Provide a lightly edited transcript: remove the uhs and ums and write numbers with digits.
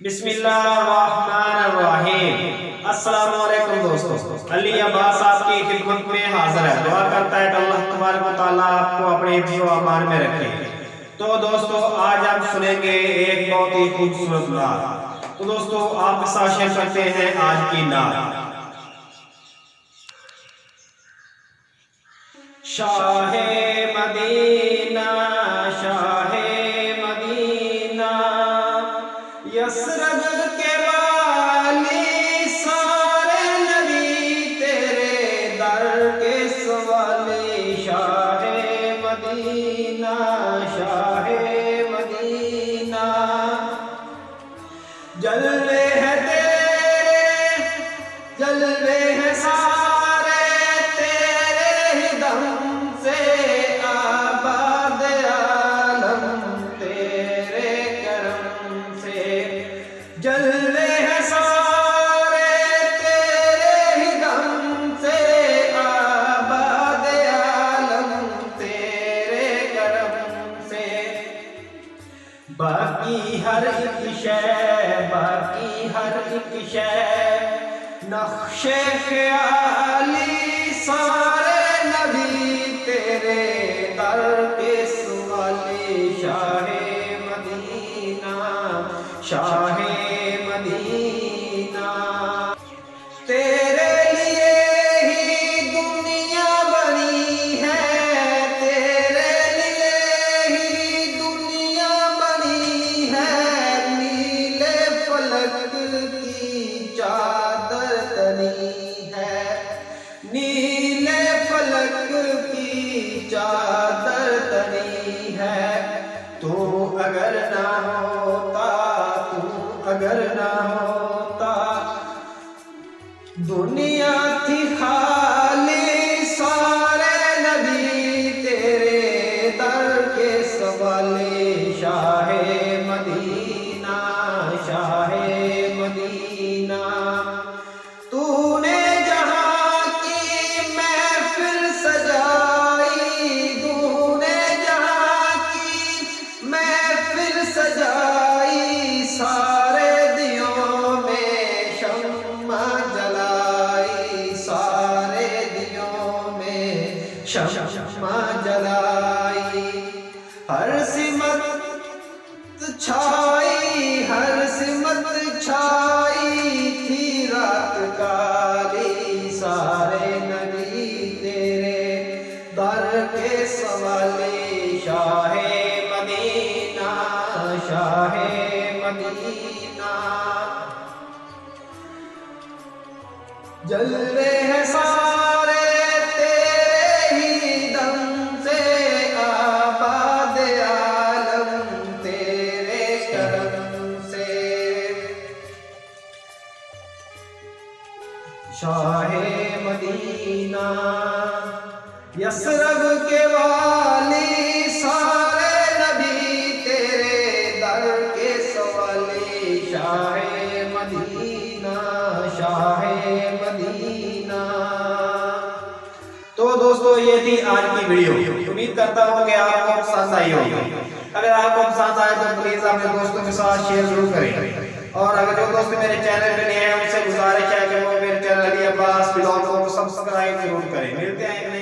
بسم اللہ الرحمن الرحیم۔ السلام علیکم دوستو، علی عباس آپ کی خدمت میں حاضر ہے۔ دعا کرتا ہے کہ اللہ تبارک و تعالیٰ آپ کو اپنے حفظ و امان میں رکھے۔ تو دوستو آج آپ سنیں گے ایک بہت ہی خوبصورت نعت۔ تو دوستو آپ کے ساتھ شیئر کرتے ہیں آج کی نعت۔ شاہ مدینہ شاہ مدینہ یثرب کے والی سارے نبی تیرے در کے سوالی۔ شاہ مدینہ شاہ مدینہ جلوے ہیں تیرے جلوے ہیں سارے تیرے ہی دم سے آباد عالم تیرے کرم سے۔ جلوے ہیں سارے تیرے ہی دم سے آباد عالم تیرے کرم سے۔ باقی ہر ایک شے نقش خیالی سارے نبی تیرے در کے سوالی۔ شاہ مدینہ شاہ مدینہ تیرے لیے ہی دنیا بنی ہے، تیرے لیے ہی دنیا بنی ہے۔ نیلے فلک کی چادر تنی ہے، نیلے فلک کی چادر تنی ہے۔ تو اگر نہ ہوتا دنیا تھی خالی سارے نبی تیرے در کے سوالی۔ شاہ مدینہ شاہ مدینہ تو نے جہاں کی محفل سجائی، تو نے جہاں کی محفل سجائی۔ سارے دیوں میں شمع جلائی، سارے دیوں میں شمع جلائی۔ ہر سمت چھائی ہر سمت چھائی تھی رات کالی سارے نبی تیرے در کے سوالی۔ شاہ مدینہ شاہ مدینہ جلوے ہیں سارے تیرے ہی دم سے آباد عالم تیرے کرم سے۔ شاہ مدینہ یثرب کے والی سارے نبی تیرے در کے سوالی۔ شاہ مدینہ شاہ مدینہ۔ تو دوستو یہ تھی آج کی ویڈیو، امید کرتا ہوں کہ آپ کو پسند آئی ہوگی۔ اگر آپ کو پسند آئے تو پلیز اپنے دوستوں کے ساتھ شیئر ضرور کریں، اور اگر جو دوست میرے چینل پہ نئے ہیں ان سے گزارش ہے کہ وہ میرے چینل علی عباس بلاگ کو سبسکرائب ضرور کریں۔ ملتے ہیں